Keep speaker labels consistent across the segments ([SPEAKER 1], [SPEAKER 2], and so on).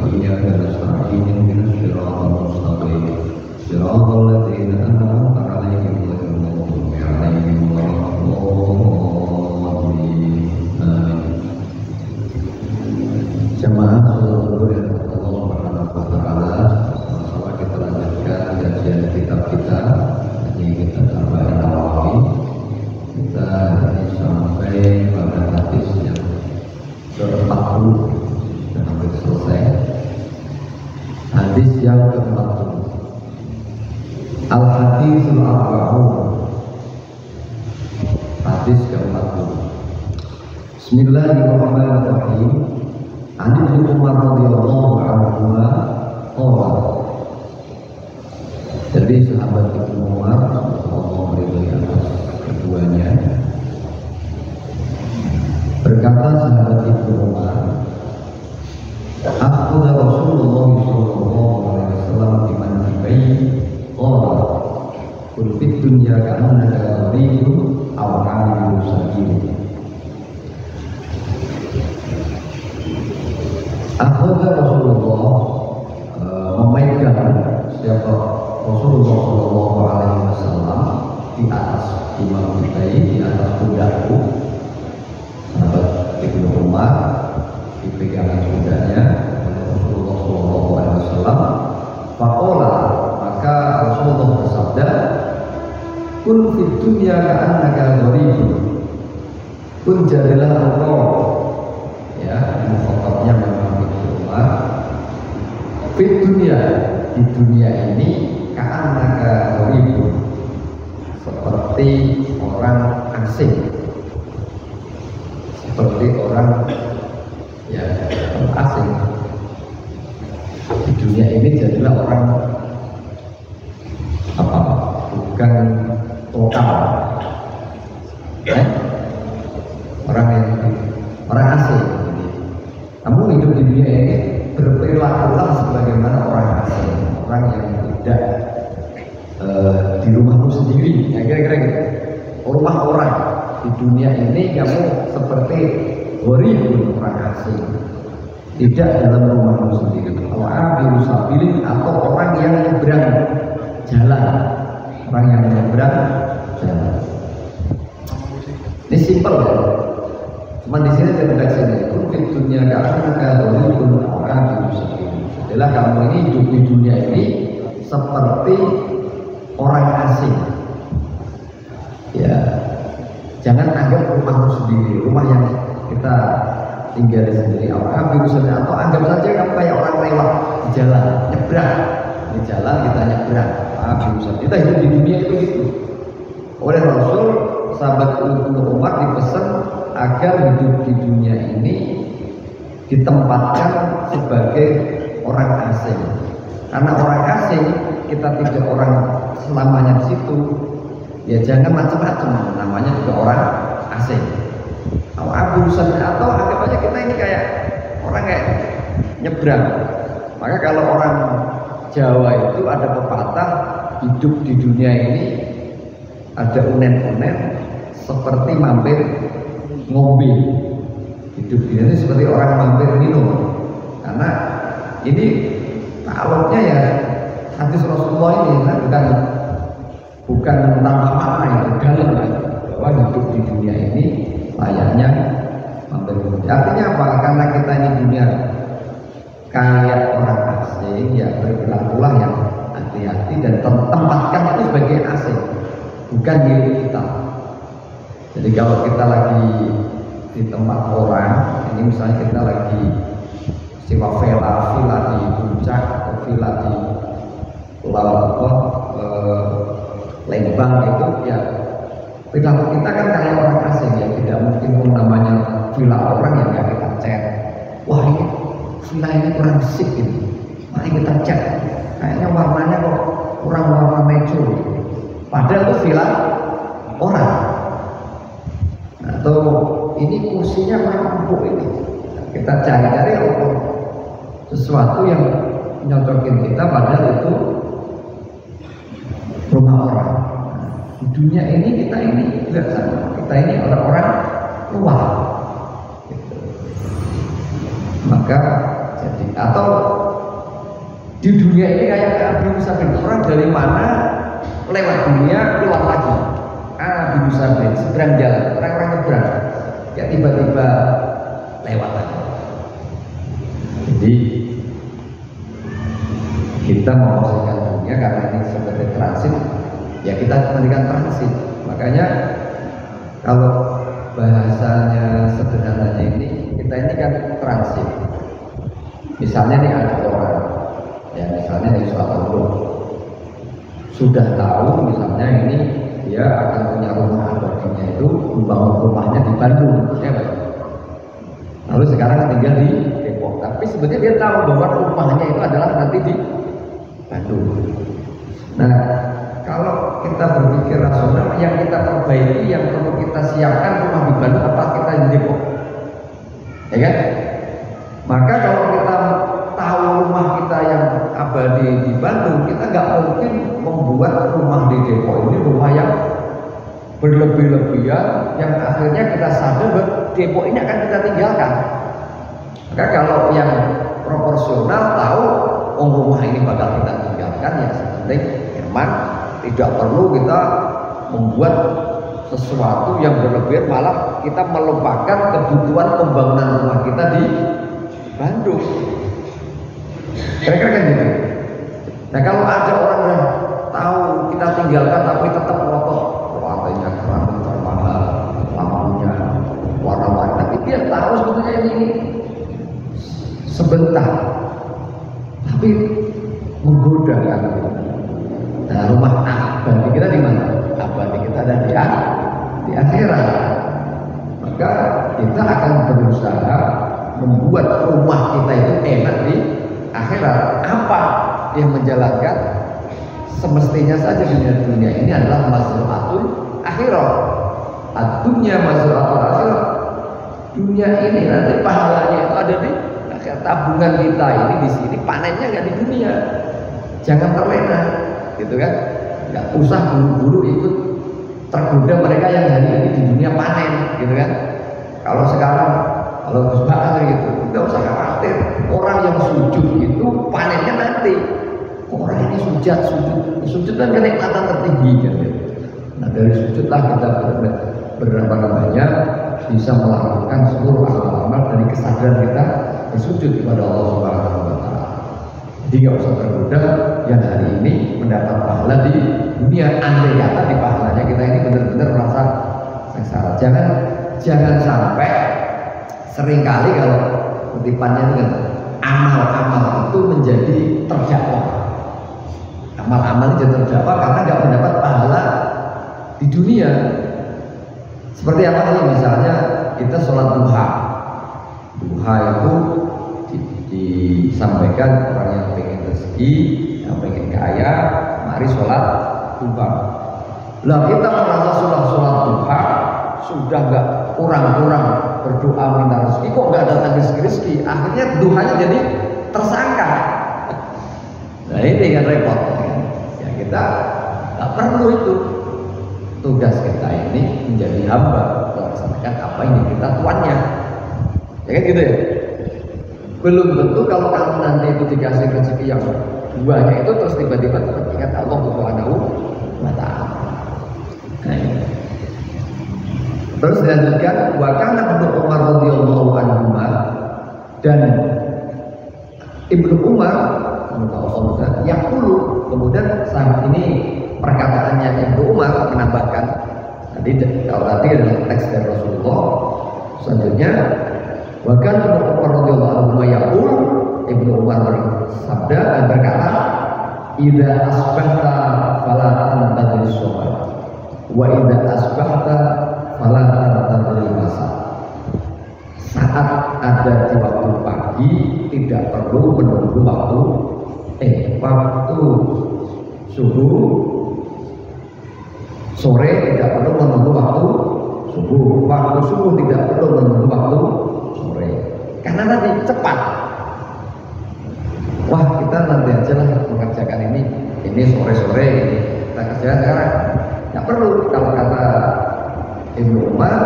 [SPEAKER 1] وإياك نستعين اهدنا الصراط المستقيم صراط الذين أنعمت عليهم غير المغضوب عليهم ولا الضالين آمين. Jemaah seluruh yang Allah Subhanahu wa taala, sama-sama kita lanjutkan kajian kitab kita. Ini kita tambah Nawawi. Kita ini sampai pada hadis yang ke-40, sudah hampir selesai. Hadis yang ke-40. Al-Hadisul Arba'un. Hadis ke-40. Bismillahirrahmanirrahim. Ani Ibnu Umar radhiyallahu anhu qala. Jadi sahabat Ibnu Umar Allah meridhai atas keduanya, berkata sahabat Ibnu Umar, akhadha Rasulullah sallallahu alaihi wasallam bi mankibai qala kul fid dunya ka'annaka gharibun aw 'abiru sabil. Akhadha Rasulullah memegang siapa Rasulullah sallallahu alaihi wasallam di atas di atas pundakku. Sahabat Ibnu Umar dipegangan pundaknya oleh Rasulullah sallallahu alaihi wasallam. Faqala, maka Rasulullah bersabda, kun fid dunya ka'annaka gharibun. Kun jadilah engkau, ya, mukhatabnya memang Ibnu Umar. Fid dunya, di dunia ini ka'annaka gharibun, seperti orang asing, seperti orang ya asing. Di dunia ini jadilah orang apa? Bukan lokal, orang asing. Kamu hidup di dunia ini berperilakulah sebagaimana orang asing, orang yang tidak di rumahmu sendiri, ya kira-kira gitu. Rumah orang di dunia ini kamu seperti gharibun, orang asing, tidak dalam rumahmu sendiri. Kalau abiru sabilin, atau orang yang nyebrang jalan, orang yang nyebrang jalan. Ini simpel ya. Cuma di sini redaksi ini, kun dunia ka'annaka gharibun aw abiru sabilin. Adalah kamu ini hidup di dunia ini seperti orang asing. Ya, jangan anggap rumahmu sendiri, rumah yang kita tinggal sendiri. Atau anggap saja kamu kayak orang lewat di jalan, nyebrang di jalan, kita nyebrang. Kita hidup di dunia itu gitu. Oleh Rasul, sahabat Ibnu Umar dipesan agar hidup di dunia ini ditempatkan sebagai orang asing. Karena orang asing, kita tidak orang selamanya di situ, ya jangan macam-macam, namanya juga orang asing. Atau anggap aja kita ini kayak orang kayak nyebrang. Maka kalau orang Jawa itu ada pepatah, hidup di dunia ini ada unen-unen seperti mampir ngombe. Hidup di dunia ini seperti orang mampir minum. Karena ini alotnya ya hadis Rasulullah ini, bukan tanpa makna, itu dalam bahwa hidup di dunia ini layaknya mampir ngombe. Artinya apa? Karena kita ini dunia kayak orang asing, ya berperilakulah yang hati-hati dan tempatkan itu sebagai asing, bukan milik kita. Jadi kalau kita lagi di tempat orang, ini misalnya kita lagi sewa villa di puncak atau villa di Lembang itu, ya perilaku kita kan kayak orang asing, ya tidak mungkin namanya villa orang yang nggak kita cek. Wah, ini villa ini kurang sip ini, mari kita cek. Kayaknya warnanya kok kurang warna mejo. Padahal itu villa orang. Atau ini kursinya kurang empuk ini. Kita cari-cari sesuatu yang nyocokin kita, padahal itu rumah orang. Di dunia ini kita ini juga sama. Kita ini orang-orang luar. Gitu. Maka Jadi atau di dunia ini kayak Nabi Musa bin orang dari mana lewat dunia keluar lagi. Nabi Musa bin seberang jalan, orang-orang nyebrang, ya tiba-tiba lewat lagi. Jadi kita memposisikan dunia karena ini seperti transit, ya kita menjadikan transit. Makanya kalau bahasanya sederhananya ini, kita ini kan transit. Misalnya nih ada orang, ya misalnya di Surabaya sudah tahu misalnya ini dia akan punya rumah abadinya itu membangun rumahnya di Bandung, ya Pak. Lalu sekarang tinggal di Depok, tapi sebenarnya dia tahu bahwa rumahnya itu adalah nanti di Bandung. Nah, kalau kita berpikir rasional, yang kita perbaiki, yang perlu kita siapkan rumah di Bandung apa kita di Depok, ya kan? Maka kalau kita tahu rumah kita yang abadi di Bandung, kita nggak mungkin membuat rumah di Depok ini rumah yang berlebih-lebihan, yang akhirnya kita sadar bahwa Depok ini akan kita tinggalkan. Maka kalau yang proporsional tahu, rumah ini bakal kita tinggalkan, ya sepenting firman, tidak perlu kita membuat sesuatu yang berlebihan, malah kita melupakan kebutuhan pembangunan rumah kita di Bandung. Kira-kira kan gitu. Nah kalau ada orang yang tahu kita tinggalkan tapi tetap ngotot, lantainya keramik termahal, lampunya warna-warni, tapi dia tahu sebetulnya ini sebentar, tapi menggoda kan. Nah rumah abadi kita di mana? Abadi kita ada di akhirat. Maka kita akan berusaha membuat rumah kita itu enak di akhirat. Apa yang menjalankan? Semestinya saja dunia ini adalah mazru'atul akhirat. Dunia mazru'atul akhirat. Dunia ini nanti pahalanya itu ada di akhirat. Tabungan kita ini di sini, panennya nggak di dunia. Jangan terlena, gitu kan? Nggak usah buru-buru ikut tergoda mereka yang hari ini di dunia panen, gitu kan? Kalau sekarang kalau Gus Bakar gitu, nggak usah khawatir. Orang yang sujud itu panennya nanti. Orang ini sujud kan kenikmatan tertinggi kan. Nah dari sujudlah kita berapa namanya bisa melakukan seluruh amal-amal dari kesadaran kita bersujud kepada Allah Subhanahu Wa Taala. Jadi nggak usah tergoda yang hari ini mendapat pahala di dunia. Andai kata di pahalanya kita ini benar-benar merasa sengsara. Jangan sampai seringkali kalau kutipannya itu kan amal-amal itu menjadi terdakwa. Amal-amal itu terdakwa karena nggak mendapat pahala di dunia. Seperti apa sih? Misalnya kita sholat duha. Duha itu disampaikan orang yang pengen rezeki, yang pengen kaya, mari sholat duha. Lah kita merasa sholat duha sudah nggak kurang-kurang berdoa minta rezeki, kok nggak datang rezeki, akhirnya duhanya jadi tersangka. Nah ini kan repot kan? Ya kita nggak perlu itu. Tugas kita ini menjadi hamba melaksanakan apa yang kita tuannya, ya kan gitu ya. Belum tentu kalau kamu nanti itu dikasih rezeki yang banyak itu terus tiba-tiba teringat Allah Subhanahu wa Ta'ala. Nah, terus dilanjutkan wa kana Ibnu Umar radhiyallahu anhu, dan Ibnu Umar semoga Allah yaqulu, kemudian saat ini perkataannya Ibnu Umar menambahkan tadi, kalau tadi adalah teks dari Rasulullah, selanjutnya wa kana Ibnu Umar radhiyallahu anhu yaqul, Ibnu Umar bersabda dan berkata, idza asbahta fala tantadhir shalah wa idza asbahta fala tantadhir masa. Saat ada di waktu pagi tidak perlu menunggu waktu subuh, sore tidak perlu menunggu waktu subuh tidak perlu menunggu waktu sore, karena nanti cepat. Wah kita nanti aja lah mengerjakan ini sore-sore ini kita kerjakan sekarang, nggak perlu. Kalau kata Ibnu Umar,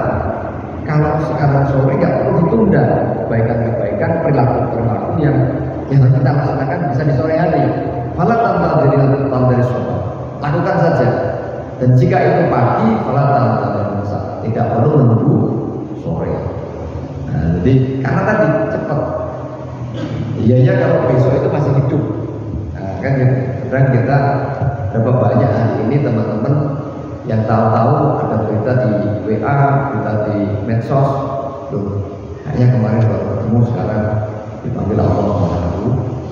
[SPEAKER 1] kalau sekarang sore nggak perlu ditunda kebaikan-kebaikan, perilaku yang yang harus kita laksanakan bisa di sore hari. Fala tanpa dari sholat, lakukan saja. Dan jika itu pagi, fala tanpa dari masa, tidak perlu menunggu sore. Nah, jadi karena tadi cepat. Iya kalau besok itu masih hidup. Nah, kan kita berapa banyak hari ini teman-teman yang tahu-tahu ada berita di WA, berita di medsos, loh, hanya kemarin baru ketemu sekarang dipanggil Allah Subhanahu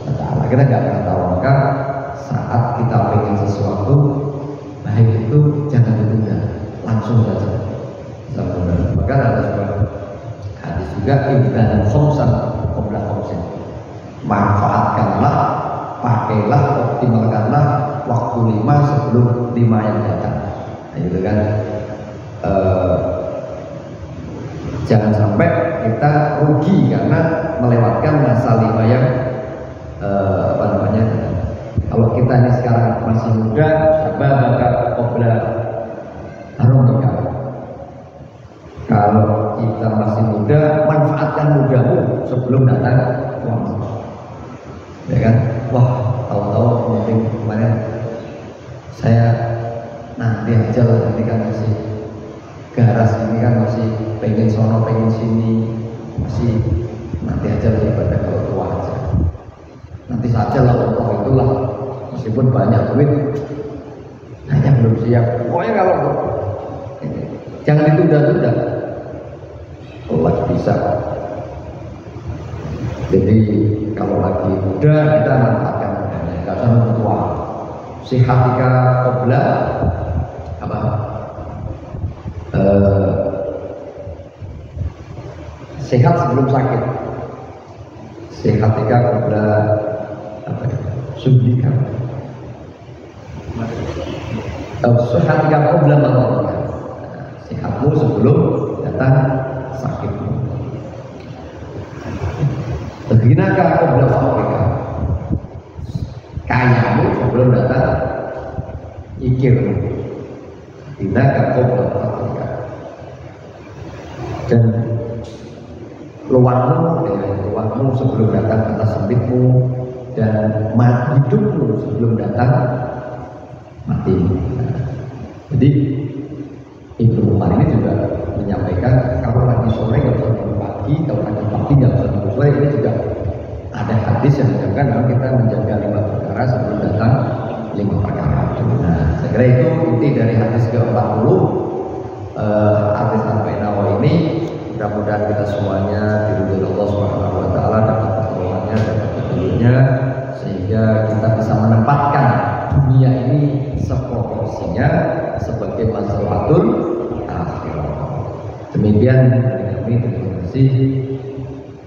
[SPEAKER 1] wa Ta'ala. Kita nggak pernah tahu, maka saat kita ingin sesuatu baik itu jangan ditunda, langsung saja. Maka ada sebuah hadis juga ibdan khomsan qabla khomsin. Manfaatkanlah, pakailah, optimalkanlah waktu 5 sebelum 5 yang datang. Nah, gitu kan. Jangan sampai kita rugi karena melewatkan masa 5 yang kalau kita ini sekarang masih muda, sababaka qabla harumika. Kalau kita masih muda, manfaatkan mudamu sebelum datang tuamu. Ya kan? Wah, tahu-tahu mungkin kemarin saya nanti aja lah, nanti kan masih garas ini kan masih pengen sono pengen sini, masih nanti aja lah ibadah kalau tua aja. Nanti saja lah Allah itulah, meskipun banyak duit hanya belum siap. Pokoknya kalau jangan ditunda-tunda, Allah bisa. Jadi kalau lagi muda kita manfaatkan mudanya, nggak usah nunggu tua. Sihatika qabla apa? Sehat sebelum sakit. Sihatika qabla apa? Subdika. Sihatika qabla maradika. Sehatmu sebelum datang sakitmu. Terginaka qabla fakrika. Kayamu sebelum datang ikirmu. Ginaka qabla fakrika. Dan luarmu sebelum datang kata sempitmu, dan hidupmu sebelum datang matimu. Jadi Ibnu Umar ini juga menyampaikan kalau lagi sore nggak usah tunggu pagi, kalau lagi pagi nggak usah tunggu sore. Ini juga ada hadis yang menunjukkan bahwa kita menjaga 5 perkara sebelum datang 5 perkara. Nah, saya kira itu inti dari hadis ke-40 hadis Arba'in Nawawi ini. Mudah-mudahan kita semuanya diridhoi Allah Subhanahu wa Ta'ala, dapat pertolongannya, dapat petunjuknya, sehingga kita bisa menempatkan dunia ini seproporsinya sebagai maslahatul akhirah. Demikian dari kami, terima kasih.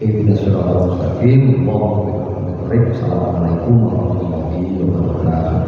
[SPEAKER 1] Ihdinas siratal mustaqim. Assalamualaikum warahmatullahi wabarakatuh.